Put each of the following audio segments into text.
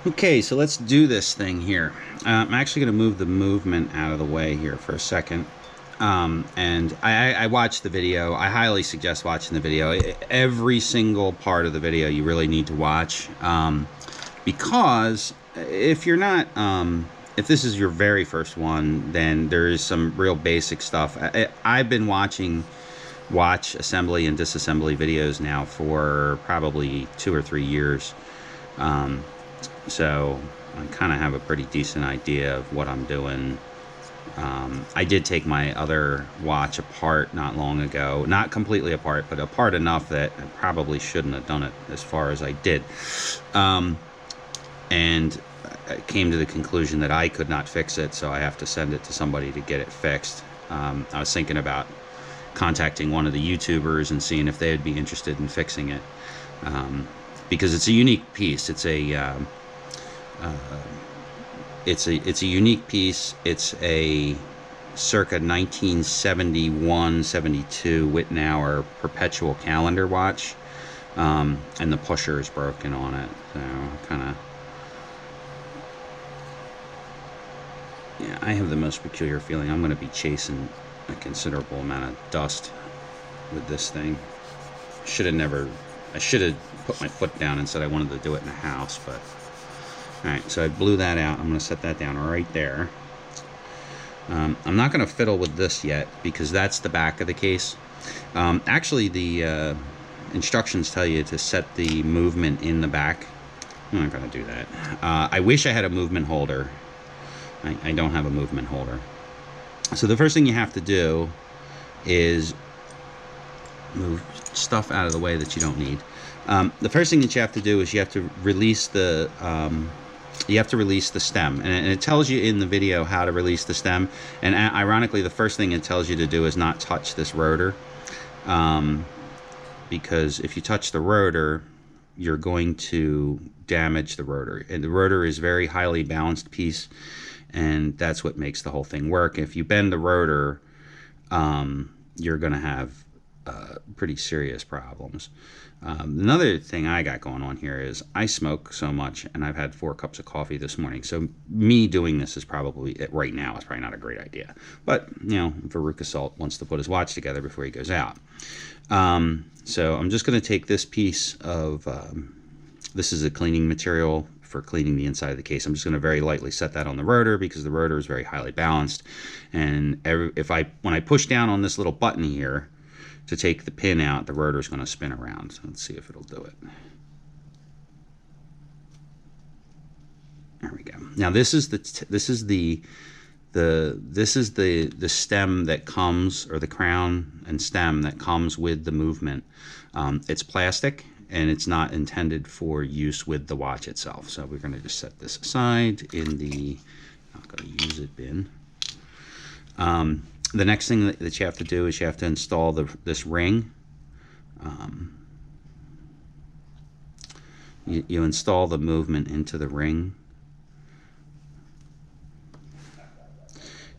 Okay, so let's do this thing here. I'm actually going to move the movement out of the way here for a second. And I watched the video. I highly suggest watching the video. Every single part of the video you really need to watch. Because if you're not, if this is your very first one, then there is some real basic stuff. I've been watching watch assembly and disassembly videos now for probably 2 or 3 years. So I kind of have a pretty decent idea of what I'm doing. I did take my other watch apart not long ago. Not completely apart, but apart enough that I probably shouldn't have done it as far as I did. And I came to the conclusion that I could not fix it, so I have to send it to somebody to get it fixed. I was thinking about contacting one of the YouTubers and seeing if they would be interested in fixing it. Because it's a unique piece. It's a unique piece. It's a circa 1971-72 Wittenauer perpetual calendar watch, and the pusher is broken on it. So yeah, I have the most peculiar feeling I'm going to be chasing a considerable amount of dust with this thing. I should have put my foot down and said I wanted to do it in the house, but alright, so I blew that out. I'm going to set that down right there. I'm not going to fiddle with this yet because that's the back of the case. Actually, the instructions tell you to set the movement in the back. I'm not going to do that. I wish I had a movement holder. I don't have a movement holder. So the first thing you have to do is move stuff out of the way that you don't need. The first thing that you have to do is you have to release the stem, and it tells you in the video how to release the stem. And ironically, the first thing it tells you to do is not touch this rotor, because if you touch the rotor, you're going to damage the rotor. And the rotor is a very highly balanced piece, and that's what makes the whole thing work. If you bend the rotor, you're going to have pretty serious problems. Another thing I got going on here is I smoke so much, and I've had 4 cups of coffee this morning. So me doing this is probably, right now, is probably not a great idea. But, Veruca Salt wants to put his watch together before he goes out. So I'm just going to take this piece of, this is a cleaning material for cleaning the inside of the case. I'm just going to very lightly set that on the rotor because the rotor is very highly balanced. And when I push down on this little button here to take the pin out, the rotor is going to spin around. So let's see if it'll do it. There we go. Now this is the stem that comes, or the crown and stem that comes with the movement. It's plastic, and it's not intended for use with the watch itself. So we're going to just set this aside in the not going to use it bin. The next thing that you have to do is you have to install this ring. You install the movement into the ring.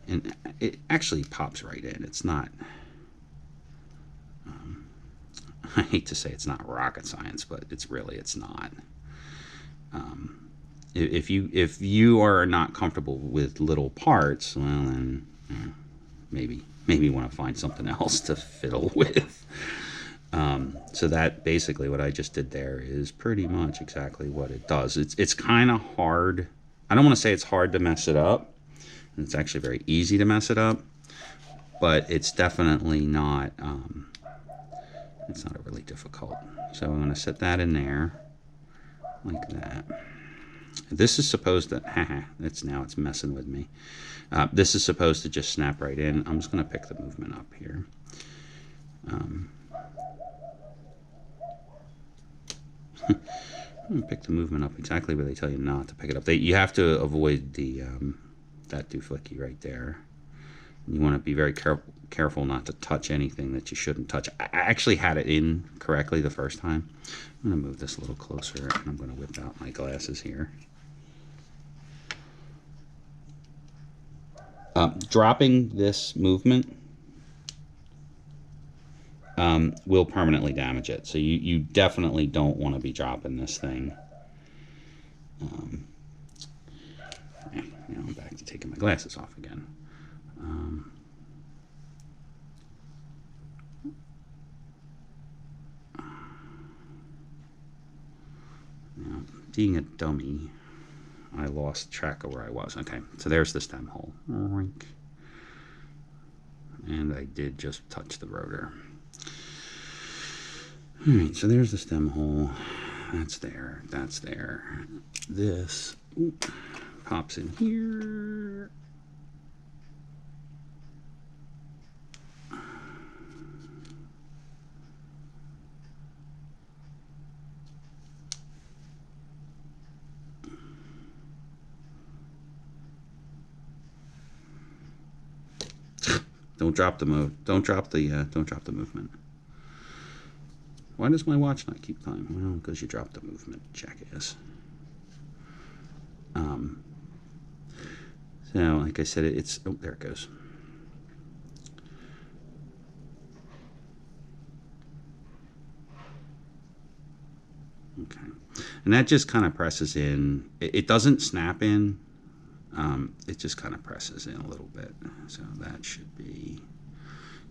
And it actually pops right in. It's not, I hate to say it's not rocket science, but it's not. If you are not comfortable with little parts, well then maybe want to find something else to fiddle with. So that basically what I just did there is pretty much exactly what it does. It's kind of hard. I don't want to say it's hard to mess it up. It's actually very easy to mess it up, but it's definitely not, it's not really difficult. So I'm going to set that in there like that. This is supposed to, it's messing with me. This is supposed to just snap right in. I'm just going to pick the movement up here. I'm going to pick the movement up exactly where they tell you not to pick it up. You have to avoid the that doohickey right there. You want to be very careful not to touch anything that you shouldn't touch. I actually had it in correctly the first time. I'm going to move this a little closer, and I'm going to whip out my glasses here. Dropping this movement will permanently damage it. So you definitely don't want to be dropping this thing. Now I'm back to taking my glasses off again. Now, being a dummy, I lost track of where I was. Okay, so there's the stem hole. And I did just touch the rotor. Alright, so there's the stem hole. That's there. That's there. This pops in here. Don't drop the Don't drop the movement. Why does my watch not keep time? Well, because you dropped the movement, jackass. So, like I said, it's... Oh, there it goes. Okay. And that just kind of presses in. It doesn't snap in. It just kind of presses in a little bit. So that should be...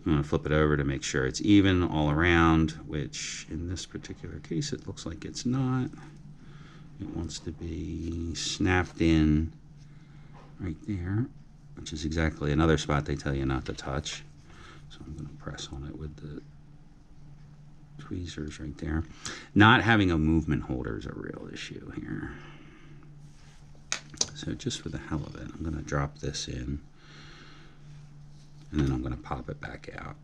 I'm going to flip it over to make sure it's even all around, which in this particular case it looks like it's not. It wants to be snapped in right there, which is exactly another spot they tell you not to touch. So I'm going to press on it with the tweezers right there. Not having a movement holder is a real issue here. So just for the hell of it, I'm going to drop this in. And then I'm going to pop it back out.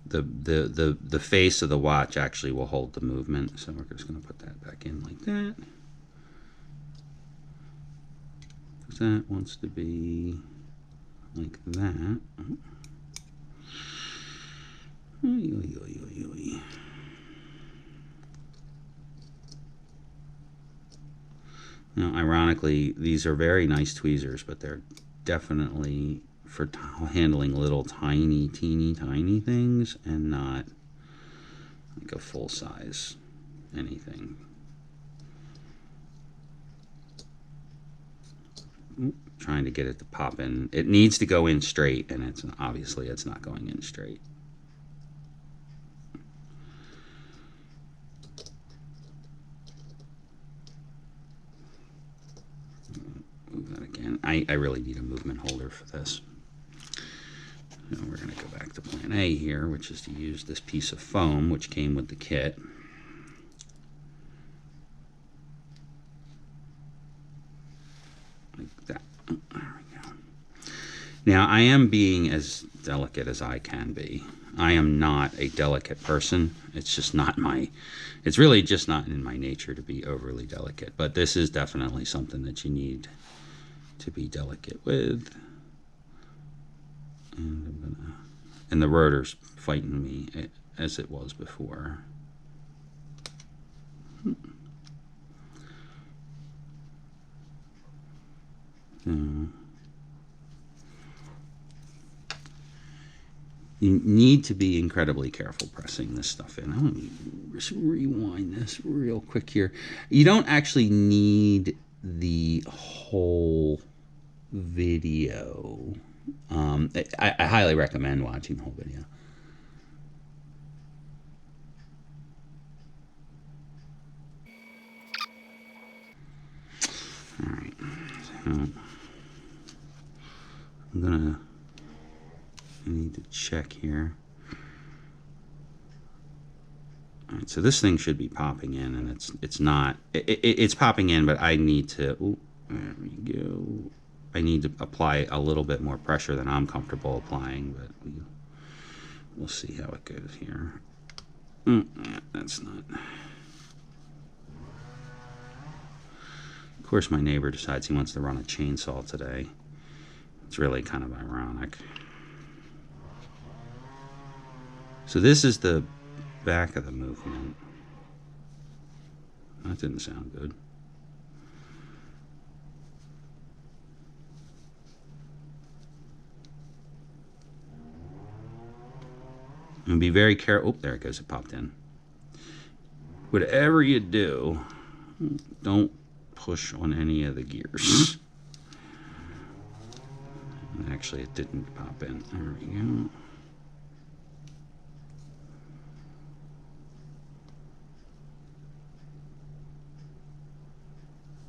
The face of the watch actually will hold the movement, so we're just going to put that back in like that. Because that wants to be like that. Now, ironically, these are very nice tweezers, but they're definitely for handling little tiny, teeny, tiny things and not like a full size anything. Trying to get it to pop in. It needs to go in straight, and it's obviously it's not going in straight. Move that again. I really need a movement holder for this. So we're going to go back to plan A here, which is to use this piece of foam which came with the kit. Like that. Oh, there we go. Now I am being as delicate as I can be. I am not a delicate person. It's just not it's really just not in my nature to be overly delicate. But this is definitely something that you need to be delicate with. And the rotor's fighting me as it was before. You need to be incredibly careful pressing this stuff in. Let me just rewind this real quick here. You don't actually need the whole video. I highly recommend watching the whole video. All right, so I need to check here. All right, so this thing should be popping in, and it's not. It's popping in, but I need to. Ooh, there we go. I need to apply a little bit more pressure than I'm comfortable applying, but we'll see how it goes here. Yeah, that's not. Of course, my neighbor decides he wants to run a chainsaw today. It's really kind of ironic. So this is the back of the movement. That didn't sound good. And be very careful. Oh, there it goes. It popped in. Whatever you do, don't push on any of the gears. actually, it didn't pop in. There we go.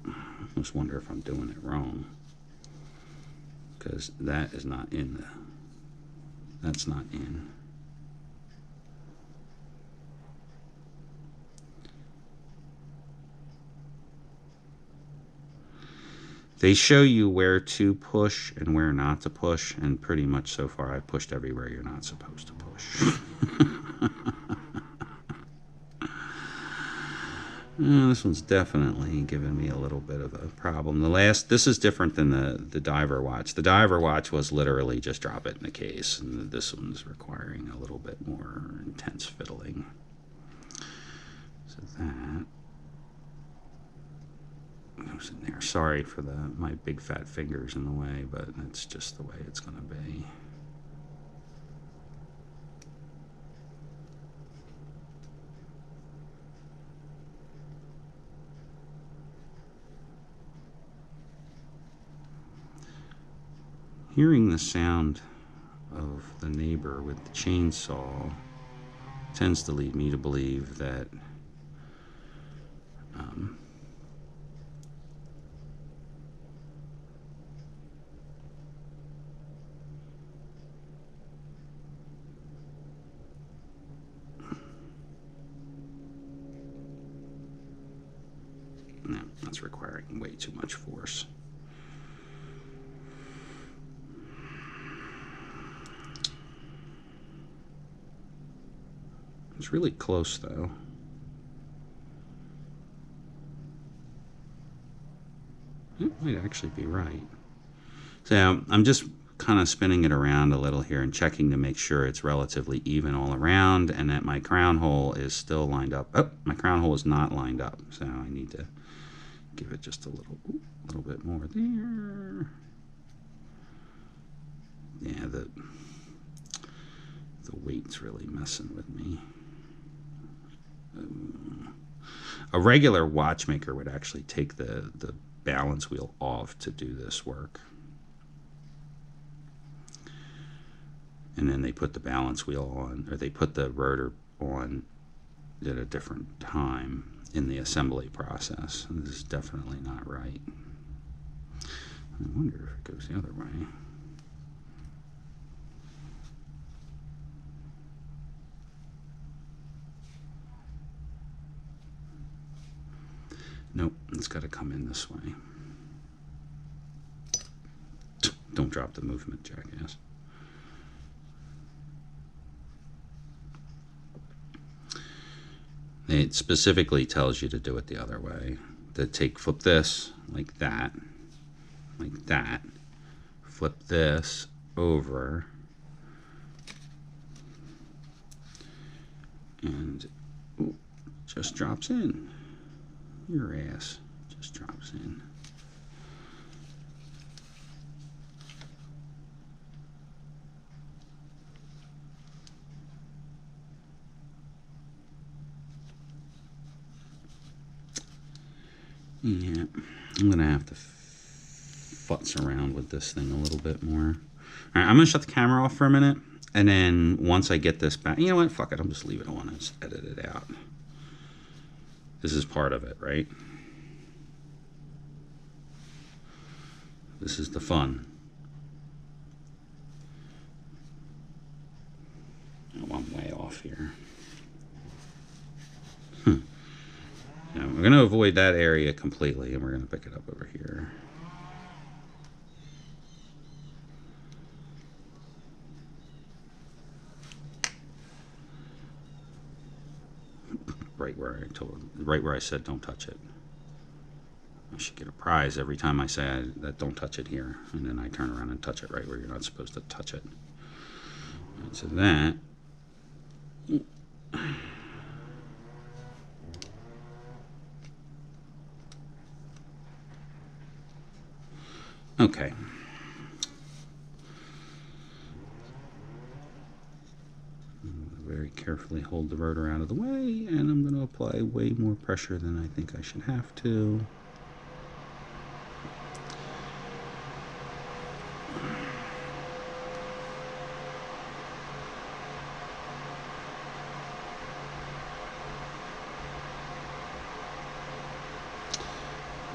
I just wonder if I'm doing it wrong, because that is not in the, that's not in. They show you where to push and where not to push, and pretty much so far I've pushed everywhere you're not supposed to push. This one's definitely giving me a little bit of a problem. This is different than the diver watch. The diver watch was literally just drop it in the case, and this one's requiring a little bit more intense fiddling. So that goes in there. Sorry for my big fat fingers in the way, but that's just the way it's going to be. Hearing the sound of the neighbor with the chainsaw tends to lead me to believe that no, that's requiring way too much force. It's really close, though. It might actually be right. So I'm just kind of spinning it around a little here and checking to make sure it's relatively even all around and that my crown hole is still lined up. Oh, my crown hole is not lined up, so I need to give it just a little bit more there. Yeah, the weight's really messing with me. A regular watchmaker would actually take the balance wheel off to do this work. And then they put the balance wheel on, or they put the rotor on at a different time in the assembly process. And this is definitely not right. I wonder if it goes the other way. Nope, it's got to come in this way. Don't drop the movement, jackass. It specifically tells you to do it the other way. Flip this like that, flip this over, and just drops in. Your ass just drops in. Yeah, I'm gonna have to futz around with this thing a little bit more. All right, I'm gonna shut the camera off for a minute, and then once I get this back, you know what? Fuck it, I'll just leave it on and just edit it out. This is part of it, right? This is the fun. Oh, I'm way off here. Now, we're going to avoid that area completely, and we're going to pick it up over here. Right where I said don't touch it. I should get a prize every time I say that don't touch it here, and then I turn around and touch it right where you're not supposed to touch it. Right, so that. Okay. Very carefully hold the rotor out of the way, and I'm going to apply way more pressure than I think I should have to.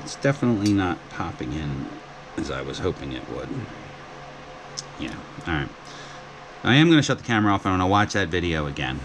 It's definitely not popping in as I was hoping it would. Yeah, alright. I am going to shut the camera off and I'm going to watch that video again.